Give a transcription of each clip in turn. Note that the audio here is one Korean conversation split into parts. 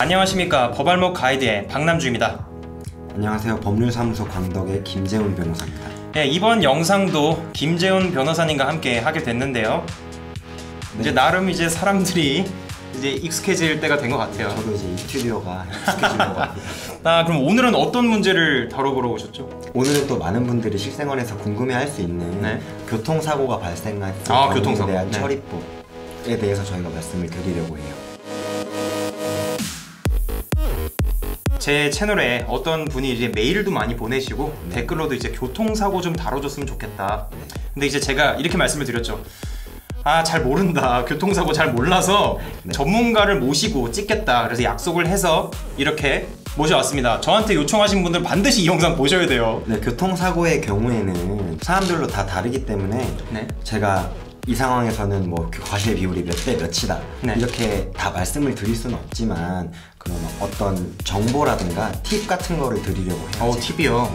안녕하십니까. 법알목 가이드의 박남주입니다. 안녕하세요. 법률사무소 광덕의 김재훈 변호사입니다. 네, 이번 영상도 김재훈 변호사님과 함께 하게 됐는데요. 네. 이제 나름 이제 사람들이 이제 익숙해질 때가 된 것 같아요. 저도 이제 이 스튜디오가 익숙해진 것 같아요. 그럼 오늘은 어떤 문제를 다뤄보러 오셨죠? 오늘은 또 많은 분들이 실생활에서 궁금해할 수 있는 교통사고가 발생할 경우에 교통사고. 대한 처리법에 대해서 저희가 말씀을 드리려고 해요. 제 채널에 어떤 분이 이제 메일도 많이 보내시고 댓글로도 이제 교통사고 좀 다뤄줬으면 좋겠다. 근데 이제 제가 이렇게 말씀을 드렸죠. 잘 모른다. 교통사고 잘 몰라서 전문가를 모시고 찍겠다. 그래서 약속을 해서 이렇게 모셔왔습니다. 저한테 요청하신 분들 반드시 이 영상 보셔야 돼요. 네, 교통사고의 경우에는 사람들로 다 다르기 때문에 제가 이 상황에서는 뭐 과실 비율이 몇 대 몇이다 이렇게 다 말씀을 드릴 수는 없지만 그런 어떤 정보라든가 팁 같은 거를 드리려고 해요. 팁이요?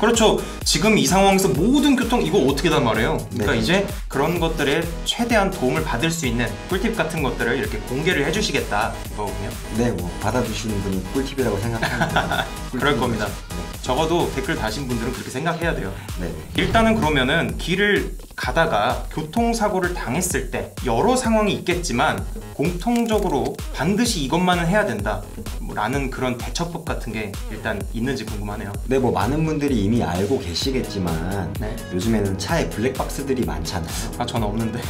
그렇죠. 지금 이 상황에서 모든 교통 이거 어떻게단 말이에요. 그러니까 이제 그런 것들에 최대한 도움을 받을 수 있는 꿀팁 같은 것들을 이렇게 공개를 해주시겠다 이거군요. 네, 뭐 받아주시는 분이 꿀팁이라고 생각합니다. 그럴 겁니다. 적어도 댓글 다신 분들은 그렇게 생각해야 돼요. 네. 일단은 그러면은 길을 가다가 교통사고를 당했을 때 여러 상황이 있겠지만 공통적으로 반드시 이것만은 해야 된다 라는 그런 대처법 같은 게 일단 있는지 궁금하네요. 네, 뭐 많은 분들이 이미 알고 계시겠지만 요즘에는 차에 블랙박스들이 많잖아요. 저는 없는데.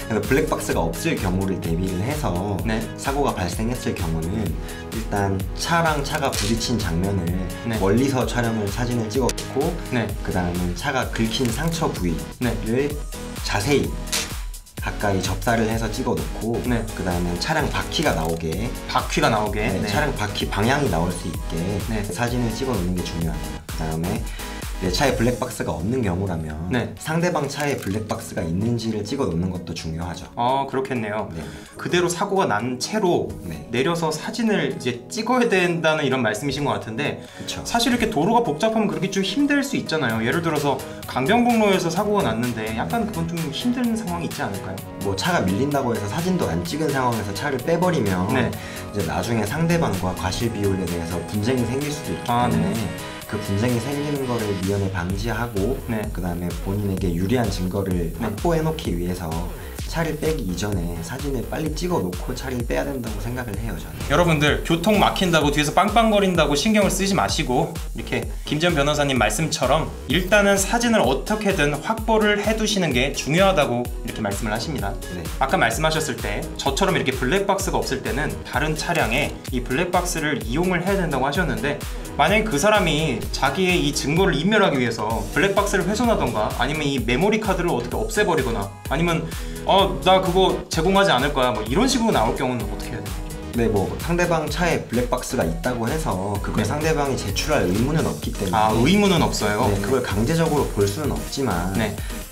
그래서 블랙박스가 없을 경우를 대비를 해서 사고가 발생했을 경우는 일단 차랑 차가 부딪힌 장면을 멀리서 촬영을 사진을 찍어놓고 그 다음에 차가 긁힌 상처 부위를 자세히 가까이 접사를 해서 찍어놓고 그 다음에 차량 바퀴가 나오게 차량 바퀴 방향이 나올 수 있게 사진을 찍어놓는 게 중요하고요. 그 다음에 내 차에 블랙박스가 없는 경우라면 상대방 차에 블랙박스가 있는지를 찍어 놓는 것도 중요하죠. 그렇겠네요. 그대로 사고가 난 채로 내려서 사진을 이제 찍어야 된다는 이런 말씀이신 것 같은데 사실 이렇게 도로가 복잡하면 그렇게 좀 힘들 수 있잖아요. 예를 들어서 강변북로에서 사고가 났는데 약간 그건 좀 힘든 상황이 있지 않을까요? 뭐 차가 밀린다고 해서 사진도 안 찍은 상황에서 차를 빼버리면 이제 나중에 상대방과 과실 비율에 대해서 분쟁이 생길 수도 있기 때문에 그 분쟁이 생기는 거를 미연에 방지하고 그 다음에 본인에게 유리한 증거를 확보해 놓기 위해서 차를 빼기 이전에 사진을 빨리 찍어 놓고 차를 빼야 된다고 생각을 해요, 저는. 여러분들 교통 막힌다고 뒤에서 빵빵거린다고 신경을 쓰지 마시고 이렇게 김재훈 변호사님 말씀처럼 일단은 사진을 어떻게든 확보를 해두시는 게 중요하다고 이렇게 말씀을 하십니다. 아까 말씀하셨을 때 저처럼 이렇게 블랙박스가 없을 때는 다른 차량에 이 블랙박스를 이용을 해야 된다고 하셨는데 만약에 그 사람이 자기의 이 증거를 인멸하기 위해서 블랙박스를 훼손하던가 아니면 이 메모리 카드를 어떻게 없애버리거나 아니면 나 그거 제공하지 않을 거야 뭐 이런 식으로 나올 경우는 어떻게 해야 돼요? 네, 뭐 상대방 차에 블랙박스가 있다고 해서 그걸 상대방이 제출할 의무는 없기 때문에 의무는 없어요? 그걸 강제적으로 볼 수는 없지만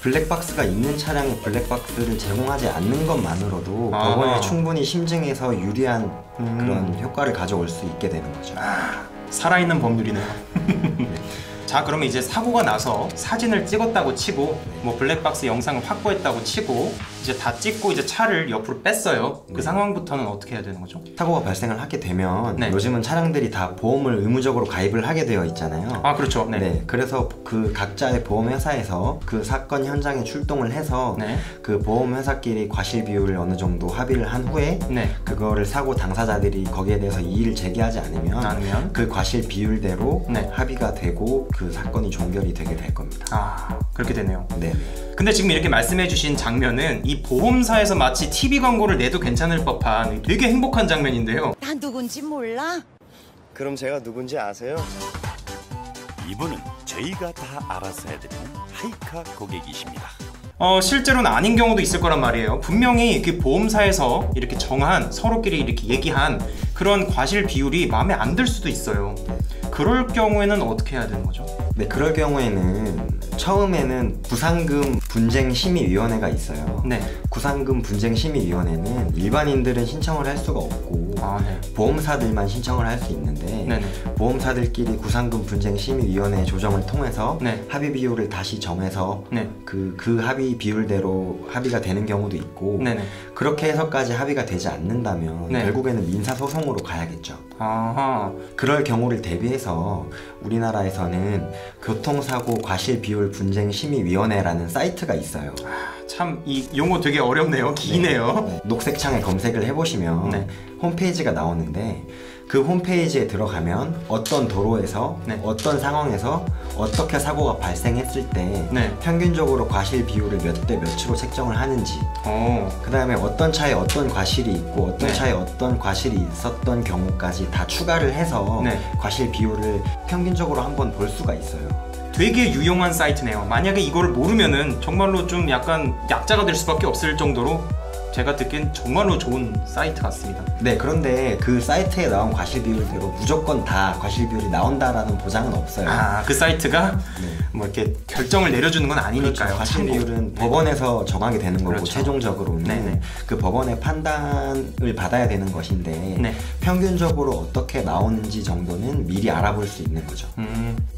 블랙박스가 있는 차량에 블랙박스를 제공하지 않는 것만으로도 법원에 충분히 심증해서 유리한 그런 효과를 가져올 수 있게 되는 거죠. 살아있는 법률이네요. 자, 그러면 이제 사고가 나서 사진을 찍었다고 치고 뭐 블랙박스 영상을 확보했다고 치고 이제 다 찍고 이제 차를 옆으로 뺐어요. 그 상황부터는 어떻게 해야 되는 거죠? 사고가 발생을 하게 되면 요즘은 차량들이 다 보험을 의무적으로 가입을 하게 되어 있잖아요. 그렇죠. 그래서 그 각자의 보험회사에서 그 사건 현장에 출동을 해서 그 보험회사끼리 과실 비율을 어느 정도 합의를 한 후에 그거를 사고 당사자들이 거기에 대해서 이의를 제기하지 않으면 그 과실 비율대로 합의가 되고 그 사건이 종결이 되게 될 겁니다. 그렇게 되네요. 근데 지금 이렇게 말씀해주신 장면은 이 보험사에서 마치 TV 광고를 내도 괜찮을 법한 되게 행복한 장면인데요. 나 누군지 몰라? 그럼 제가 누군지 아세요? 이분은 저희가 다 알아서 해드리는 하이카 고객이십니다. 실제로는 아닌 경우도 있을 거란 말이에요. 분명히 그 보험사에서 이렇게 정한 서로끼리 이렇게 얘기한 그런 과실 비율이 마음에 안 들 수도 있어요. 그럴 경우에는 어떻게 해야 되는 거죠? 그럴 경우에는 처음에는 구상금 분쟁심의위원회가 있어요. 구상금 분쟁심의위원회는 일반인들은 신청을 할 수가 없고 보험사들만 신청을 할 수 있는데 보험사들끼리 구상금 분쟁 심의위원회 조정을 통해서 합의 비율을 다시 정해서 그 합의 비율대로 합의가 되는 경우도 있고 그렇게 해서까지 합의가 되지 않는다면 결국에는 민사소송으로 가야겠죠. 그럴 경우를 대비해서 우리나라에서는 교통사고 과실비율 분쟁 심의위원회라는 사이트가 있어요. 참 이 용어 되게 어렵네요. 기네요. 녹색 창에 검색을 해보시면 홈페이지가 나오는데 그 홈페이지에 들어가면 어떤 도로에서 어떤 상황에서 어떻게 사고가 발생했을 때 평균적으로 과실 비율을 몇 대 몇으로 책정을 하는지 그 다음에 어떤 차에 어떤 과실이 있고 어떤 차에 어떤 과실이 있었던 경우까지 다 추가를 해서 과실 비율을 평균적으로 한번 볼 수가 있어요. 되게 유용한 사이트네요. 만약에 이걸 모르면은 정말로 좀 약간 약자가 될 수밖에 없을 정도로 제가 듣기엔 정말로 좋은 사이트 같습니다. 네, 그런데 그 사이트에 나온 과실 비율대로 무조건 다 과실 비율이 나온다라는 보장은 없어요. 그 사이트가 뭐 이렇게 결정을 내려주는 건 아니니까요. 그렇죠. 과실 비율은 법원에서 정하게 되는 거고 최종적으로는 그 법원의 판단을 받아야 되는 것인데 평균적으로 어떻게 나오는지 정도는 미리 알아볼 수 있는 거죠.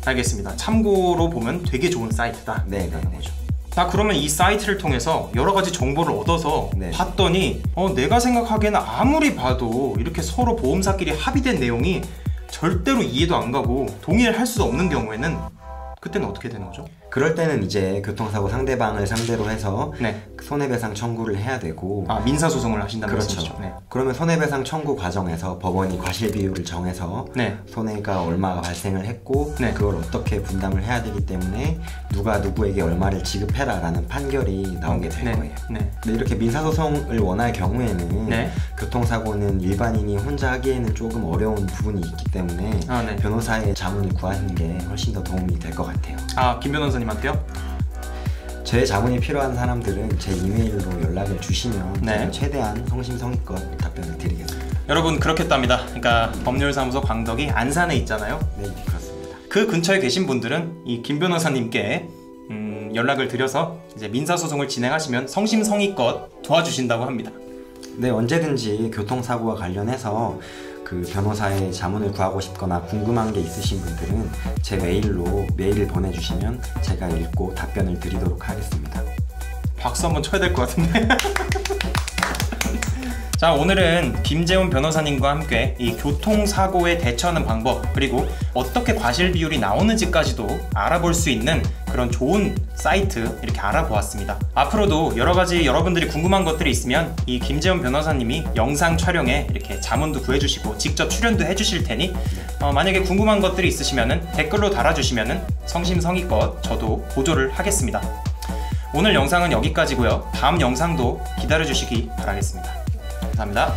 알겠습니다. 참고로 보면 되게 좋은 사이트다. 거죠. 자, 그러면 이 사이트를 통해서 여러가지 정보를 얻어서 봤더니 내가 생각하기에는 아무리 봐도 이렇게 서로 보험사끼리 합의된 내용이 절대로 이해도 안 가고 동의를 할 수 없는 경우에는 그때는 어떻게 되는 거죠? 그럴 때는 이제 교통사고 상대방을 상대로 해서 손해배상 청구를 해야 되고 민사소송을 하신다는 그렇죠. 말씀이시죠? 그러면 손해배상 청구 과정에서 법원이 과실 비율을 정해서 손해가 얼마가 발생을 했고 그걸 어떻게 분담을 해야 되기 때문에 누가 누구에게 얼마를 지급해라 라는 판결이 나오게 될 거예요. 근데 이렇게 민사소송을 원할 경우에는 교통사고는 일반인이 혼자 하기에는 조금 어려운 부분이 있기 때문에 변호사의 자문을 구하는 게 훨씬 더 도움이 될 것 같아요. 김 변호사님한테요? 제 자문이 필요한 사람들은 제 이메일로 연락을 주시면 제가 최대한 성심성의껏 답변을 드리겠습니다. 여러분 그렇겠답니다. 그러니까 법률사무소 광덕이 안산에 있잖아요. 네, 그렇습니다. 그 근처에 계신 분들은 이 김 변호사님께 연락을 드려서 이제 민사소송을 진행하시면 성심성의껏 도와주신다고 합니다. 네, 언제든지 교통사고와 관련해서 그 변호사의 자문을 구하고 싶거나 궁금한 게 있으신 분들은 제 메일로 메일을 보내주시면 제가 읽고 답변을 드리도록 하겠습니다. 박수 한번 쳐야 될 것 같은데. 자, 오늘은 김재훈 변호사님과 함께 이 교통사고에 대처하는 방법 그리고 어떻게 과실 비율이 나오는지까지도 알아볼 수 있는 그런 좋은 사이트 이렇게 알아보았습니다. 앞으로도 여러가지 여러분들이 궁금한 것들이 있으면 이 김재훈 변호사님이 영상 촬영에 이렇게 자문도 구해주시고 직접 출연도 해주실 테니 만약에 궁금한 것들이 있으시면 댓글로 달아주시면 성심성의껏 저도 보조를 하겠습니다. 오늘 영상은 여기까지고요. 다음 영상도 기다려주시기 바라겠습니다. 감사합니다.